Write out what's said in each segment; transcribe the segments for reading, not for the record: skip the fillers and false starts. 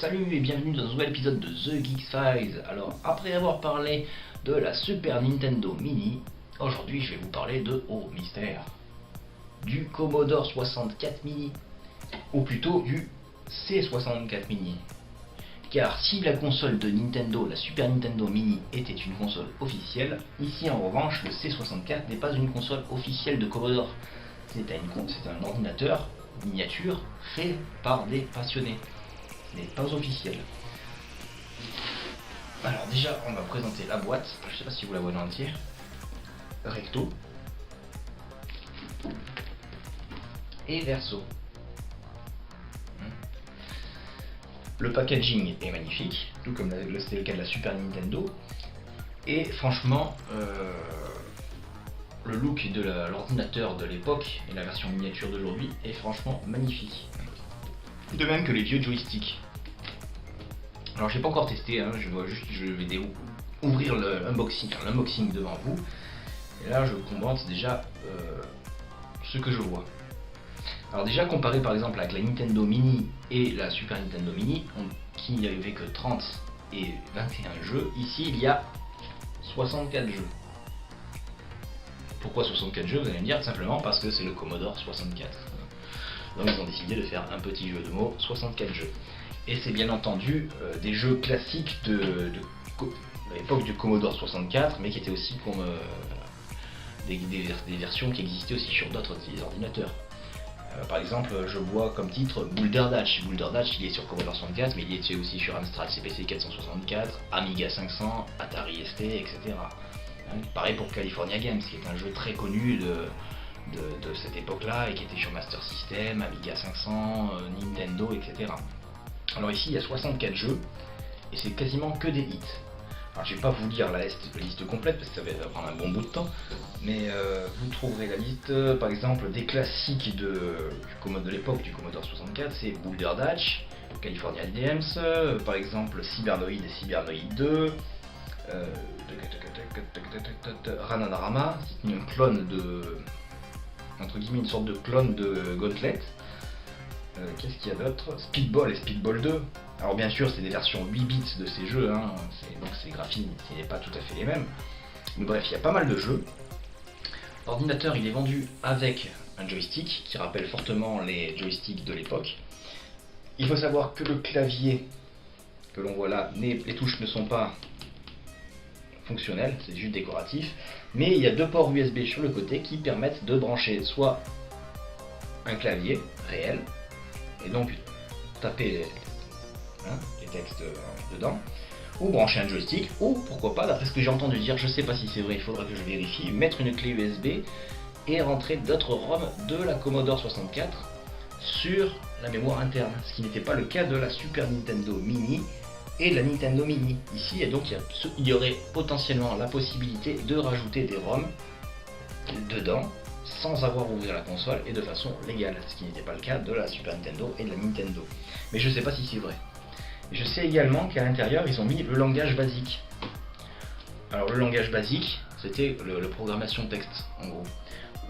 salut et bienvenue dans un nouvel épisode de The Geeks Files. Alors, après avoir parlé de la Super Nintendo Mini, aujourd'hui je vais vous parler de, oh mystère, du Commodore 64 Mini, ou plutôt du C64 Mini. Car si la console de Nintendo, la Super Nintendo Mini, était une console officielle, ici en revanche le C64 n'est pas une console officielle de Commodore. C'est un ordinateur miniature fait par des passionnés. Ce n'est pas officiel. Alors déjà on va présenter la boîte, je sais pas si vous la voyez en entier. Recto et verso. Le packaging est magnifique, tout comme c'était le cas de la Super Nintendo. Et franchement, le look de l'ordinateur de l'époque et la version miniature d'aujourd'hui est franchement magnifique. De même que les vieux joysticks. Alors j'ai pas encore testé, hein, je vais ouvrir l'unboxing devant vous. Et là je commente déjà ce que je vois. Alors déjà comparé par exemple avec la Nintendo Mini et la Super Nintendo Mini, qui n'y avait que 30 et 21 jeux, ici il y a 64 jeux. Pourquoi 64 jeux, vous allez me dire? Simplement parce que c'est le Commodore 64. Donc ils ont décidé de faire un petit jeu de mots, 64 jeux. Et c'est bien entendu des jeux classiques de l'époque du Commodore 64, mais qui étaient aussi comme des versions qui existaient aussi sur d'autres ordinateurs. Par exemple, je vois comme titre Boulder Dash. Boulder Dash, il est sur Commodore 64, mais il était aussi sur Amstrad CPC 464, Amiga 500, Atari ST, etc. Pareil pour California Games, qui est un jeu très connu de cette époque-là et qui était sur Master System, Amiga 500, Nintendo, etc. Alors ici, il y a 64 jeux et c'est quasiment que des hits. Alors je vais pas vous lire la liste complète parce que ça va prendre un bon bout de temps, mais vous trouverez la liste, par exemple, des classiques de l'époque du Commodore 64, c'est Boulder Dash, California Games, par exemple Cybernoid et Cybernoid 2, Rananarama, c'est un clone entre guillemets une sorte de clone de Gauntlet. Qu'est-ce qu'il y a d'autre? Speedball et Speedball 2. Alors bien sûr c'est des versions 8 bits de ces jeux, hein, donc ces graphismes n'est pas tout à fait les mêmes. Mais bref, il y a pas mal de jeux. L'ordinateur il est vendu avec un joystick qui rappelle fortement les joysticks de l'époque. Il faut savoir que le clavier que l'on voit là, les touches ne sont pas fonctionnelles, c'est juste décoratif. Mais il y a deux ports USB sur le côté qui permettent de brancher soit un clavier réel, et donc taper les textes dedans, ou brancher un joystick, ou pourquoi pas, d'après ce que j'ai entendu dire, je sais pas si c'est vrai, il faudra que je vérifie, mettre une clé USB et rentrer d'autres ROM de la Commodore 64 sur la mémoire interne, ce qui n'était pas le cas de la Super Nintendo Mini et de la Nintendo Mini. Ici, donc, il y aurait potentiellement la possibilité de rajouter des ROM dedans sans avoir à ouvrir la console et de façon légale, ce qui n'était pas le cas de la Super Nintendo et de la Nintendo. Mais je sais pas si c'est vrai. Je sais également qu'à l'intérieur ils ont mis le langage basique. Alors le langage basique, c'était le programmation texte en gros.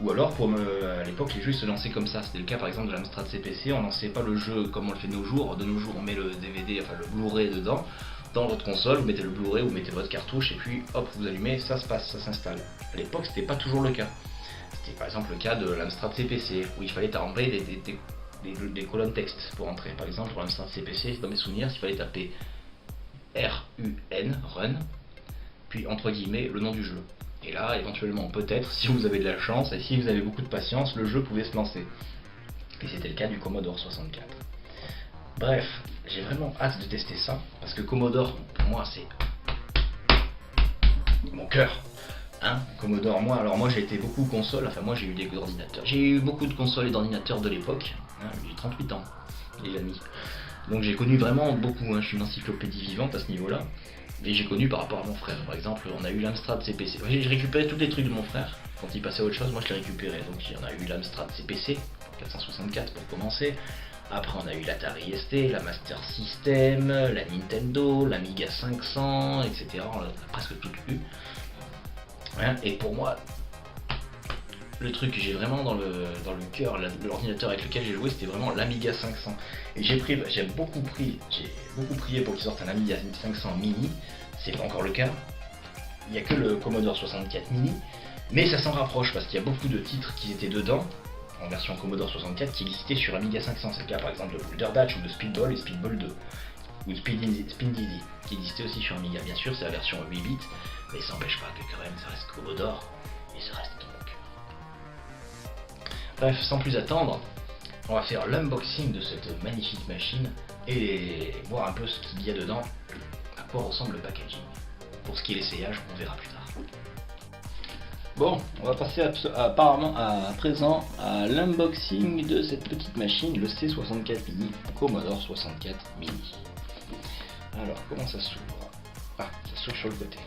Ou alors à l'époque les jeux se lançaient comme ça. C'était le cas par exemple de l'Amstrad CPC, on lançait pas le jeu comme on le fait de nos jours. De nos jours on met le DVD, enfin le Blu-ray dedans, dans votre console, vous mettez le Blu-ray, vous mettez votre cartouche et puis hop vous allumez, ça se passe, ça s'installe. À l'époque c'était pas toujours le cas. C'était par exemple le cas de l'Amstrad CPC où il fallait enlever des colonnes texte pour entrer. Par exemple pour l'Amstrad CPC, dans mes souvenirs, il fallait taper RUN, puis entre guillemets le nom du jeu. Et là éventuellement peut-être, si vous avez de la chance et si vous avez beaucoup de patience, le jeu pouvait se lancer. Et c'était le cas du Commodore 64. Bref, j'ai vraiment hâte de tester ça, parce que Commodore pour moi c'est mon cœur. Commodore, moi j'ai été beaucoup console, enfin moi j'ai eu des ordinateurs. J'ai eu beaucoup de consoles et d'ordinateurs de l'époque, j'ai 38 ans, les amis. Donc j'ai connu vraiment beaucoup, je suis une encyclopédie vivante à ce niveau-là. Et j'ai connu par rapport à mon frère, par exemple, on a eu l'Amstrad CPC. J'ai récupéré tous les trucs de mon frère, quand il passait à autre chose, moi je l'ai récupéré. Donc on a eu l'Amstrad CPC, 464 pour commencer. Après on a eu l'Atari ST, la Master System, la Nintendo, l'Amiga 500, etc. On a presque tout eu. Et pour moi, le truc que j'ai vraiment dans le cœur, l'ordinateur avec lequel j'ai joué, c'était vraiment l'Amiga 500. Et j'ai beaucoup prié pour qu'ils sortent un Amiga 500 mini. C'est pas encore le cas. Il n'y a que le Commodore 64 mini, mais ça s'en rapproche parce qu'il y a beaucoup de titres qui étaient dedans en version Commodore 64 qui existaient sur Amiga 500. C'est le cas par exemple de Boulder Dash ou de Speedball et Speedball 2 ou de Spin Dizzy qui existait aussi sur Amiga. Bien sûr, c'est la version 8 bits, mais ça n'empêche pas que quand même ça reste Commodore et ça reste dans mon cœur. Bref, sans plus attendre, on va faire l'unboxing de cette magnifique machine et voir un peu ce qu'il y a dedans, à quoi ressemble le packaging. Pour ce qui est l'essayage, on verra plus tard. Bon, on va passer à présent à l'unboxing de cette petite machine, le C64 Mini, Commodore 64 Mini. Alors, comment ça s'ouvre? Ah, ça s'ouvre sur le côté.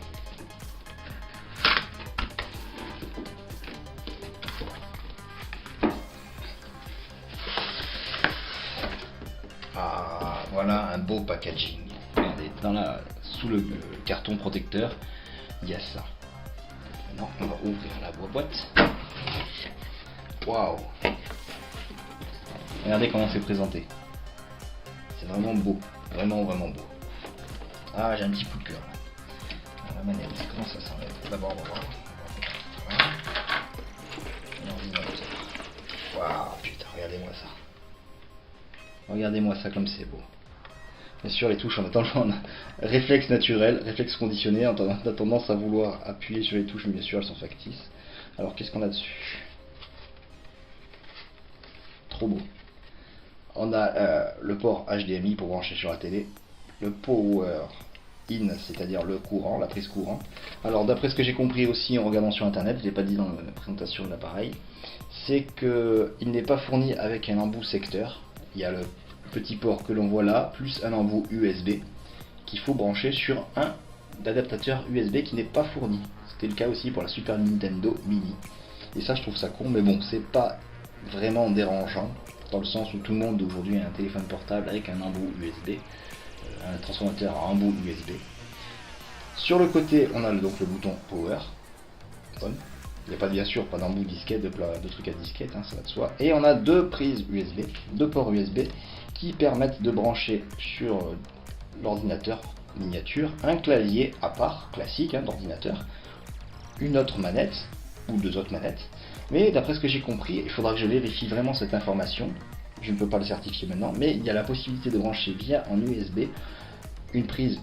Ah, voilà un beau packaging. Regardez, sous le carton protecteur, il y a ça. Maintenant, on va ouvrir la boîte. Waouh! Regardez comment c'est présenté. C'est vraiment beau. Vraiment, vraiment beau. Ah, j'ai un petit coup de cœur. La manette, comment ça s'enlève? D'abord, on va voir. Voilà. L'ordinateur. Waouh, putain, regardez-moi ça. Regardez-moi ça comme c'est beau. Bien sûr, les touches, on a réflexe naturel, réflexe conditionné, on a tendance à vouloir appuyer sur les touches, mais bien sûr, elles sont factices. Alors, qu'est-ce qu'on a dessus? Trop beau. On a le port HDMI pour brancher sur la télé, le power in, c'est-à-dire le courant, la prise courant. Alors, d'après ce que j'ai compris aussi en regardant sur internet, je ne l'ai pas dit dans la présentation de l'appareil, c'est qu'il n'est pas fourni avec un embout secteur. Il y a le petit port que l'on voit là, plus un embout USB qu'il faut brancher sur un adaptateur USB qui n'est pas fourni. C'était le cas aussi pour la Super Nintendo Mini. Et ça, je trouve ça con, mais bon, c'est pas vraiment dérangeant, dans le sens où tout le monde aujourd'hui a un téléphone portable avec un embout USB, un transformateur à embout USB. Sur le côté, on a donc le bouton Power. On. Il n'y a pas bien sûr pas d'embout disquette, de trucs à disquette, hein, ça va de soi. Et on a deux prises USB, deux ports USB qui permettent de brancher sur l'ordinateur miniature un clavier à part, classique d'ordinateur, une autre manette, ou deux autres manettes. Mais d'après ce que j'ai compris, il faudra que je vérifie vraiment cette information. Je ne peux pas le certifier maintenant, mais il y a la possibilité de brancher via en USB une clé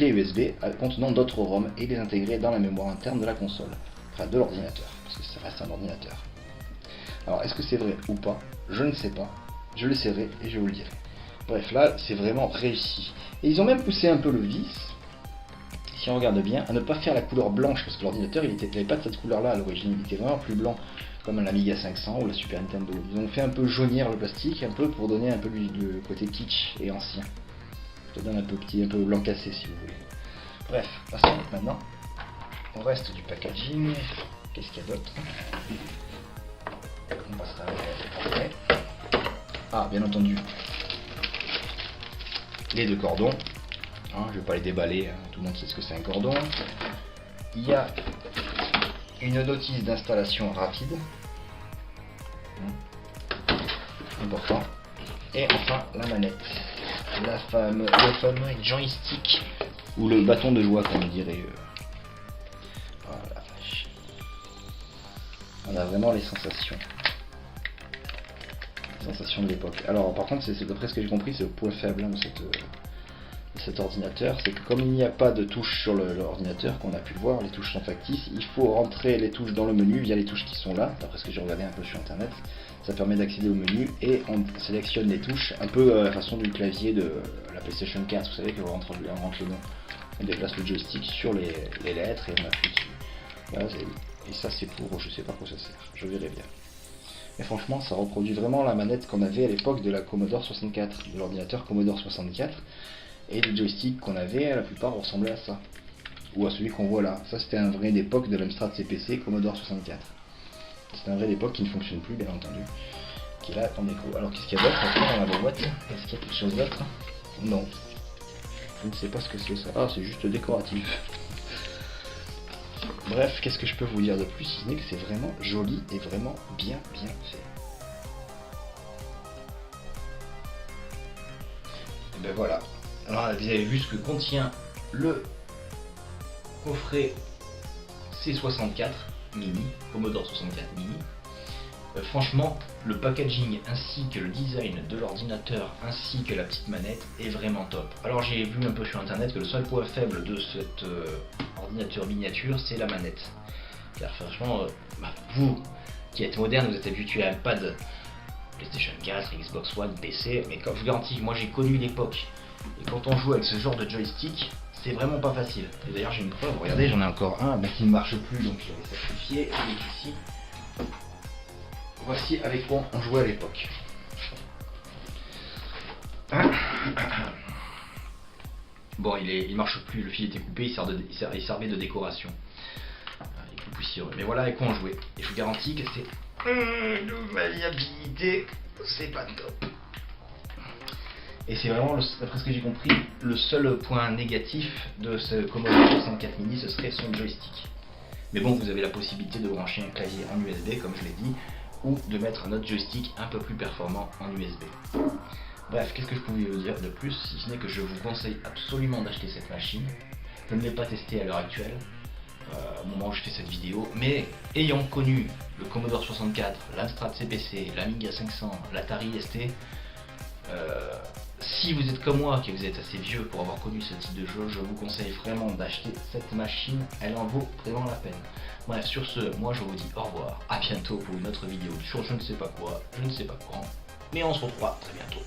USB contenant d'autres ROM et les intégrer dans la mémoire interne de la console. Enfin, de l'ordinateur, parce que ça reste un ordinateur. Alors, est-ce que c'est vrai ou pas? Je ne sais pas. Je l'essaierai et je vous le dirai. Bref, là, c'est vraiment réussi. Et ils ont même poussé un peu le vice, si on regarde bien, à ne pas faire la couleur blanche, parce que l'ordinateur, il n'avait pas de cette couleur-là à l'origine. Il était vraiment plus blanc, comme l'Amiga 500 ou la Super Nintendo. Ils ont fait un peu jaunir le plastique, un peu pour donner un peu le côté kitsch et ancien. Ça donne un peu petit, un peu blanc cassé, si vous voulez. Bref, passons maintenant au reste du packaging. Qu'est-ce qu'il y a d'autre? On passera après. Ah, bien entendu, les deux cordons. Hein, je vais pas les déballer, hein, tout le monde sait ce que c'est un cordon. Il y a une notice d'installation rapide. Important. Et enfin la manette. Le fameux joystick. Ou le bâton de joie, comme on dirait. Voilà. On a vraiment les sensations. Les sensations de l'époque. Alors par contre, c'est d'après ce que j'ai compris, c'est le point faible de cet ordinateur, c'est que comme il n'y a pas de touches sur l'ordinateur, qu'on a pu le voir, les touches sont factices, il faut rentrer les touches dans le menu via les touches qui sont là, d'après ce que j'ai regardé un peu sur internet. Ça permet d'accéder au menu et on sélectionne les touches, un peu à la façon du clavier de la PlayStation 4, vous savez qu'on rentre les noms, on déplace le joystick sur les lettres et on appuie dessus. Voilà, et ça c'est pour, je sais pas quoi ça sert, je verrai bien. Mais franchement, ça reproduit vraiment la manette qu'on avait à l'époque de la Commodore 64, de l'ordinateur Commodore 64. Et les joysticks qu'on avait, la plupart ressemblaient à ça. Ou à celui qu'on voit là. Ça, c'était un vrai d'époque de l'Amstrad CPC Commodore 64. C'est un vrai d'époque qui ne fonctionne plus, bien entendu. Qui est là en déco. Alors, qu'est-ce qu'il y a d'autre dans la boîte? Est-ce qu'il y a quelque chose d'autre? Non. Je ne sais pas ce que c'est ça. Ah, c'est juste décoratif. Bref, qu'est-ce que je peux vous dire de plus, si ce n'est que c'est vraiment joli et vraiment bien fait. Et ben voilà. Alors vous avez vu ce que contient le coffret C64 mini, Commodore 64 mini. Franchement, le packaging ainsi que le design de l'ordinateur ainsi que la petite manette est vraiment top. Alors j'ai vu un peu sur internet que le seul point faible de cet ordinateur miniature, c'est la manette. Car franchement, vous qui êtes moderne, vous êtes habitué à un pad PlayStation 4, Xbox One, PC, mais comme je vous garantis, moi j'ai connu l'époque. Et quand on joue avec ce genre de joystick, c'est vraiment pas facile. Et d'ailleurs j'ai une preuve, regardez, j'en ai encore un, mais qui ne marche plus, donc je l'avais sacrifié, il est ici. Voici avec quoi on jouait à l'époque. Bon, il marche plus, le fil était coupé, il servait de décoration. Il est plus poussiéreux. Mais voilà avec quoi on jouait. Et je vous garantis que c'est de maniabilité, c'est pas top. Et c'est vraiment, d'après ce que j'ai compris, le seul point négatif de ce Commodore 64 mini, ce serait son joystick. Mais bon, vous avez la possibilité de brancher un clavier en USB, comme je l'ai dit, ou de mettre un autre joystick un peu plus performant en USB. Bref, qu'est-ce que je pouvais vous dire de plus, si ce n'est que je vous conseille absolument d'acheter cette machine. Je ne l'ai pas testée à l'heure actuelle, au moment où je fais cette vidéo, mais ayant connu le Commodore 64, l'Amstrad CPC, l'Amiga 500, l'Atari ST, si vous êtes comme moi, que vous êtes assez vieux pour avoir connu ce type de jeu, je vous conseille vraiment d'acheter cette machine, elle en vaut vraiment la peine. Bref, sur ce, moi je vous dis au revoir, à bientôt pour une autre vidéo sur je ne sais pas quoi, je ne sais pas quand, mais on se retrouvera très bientôt.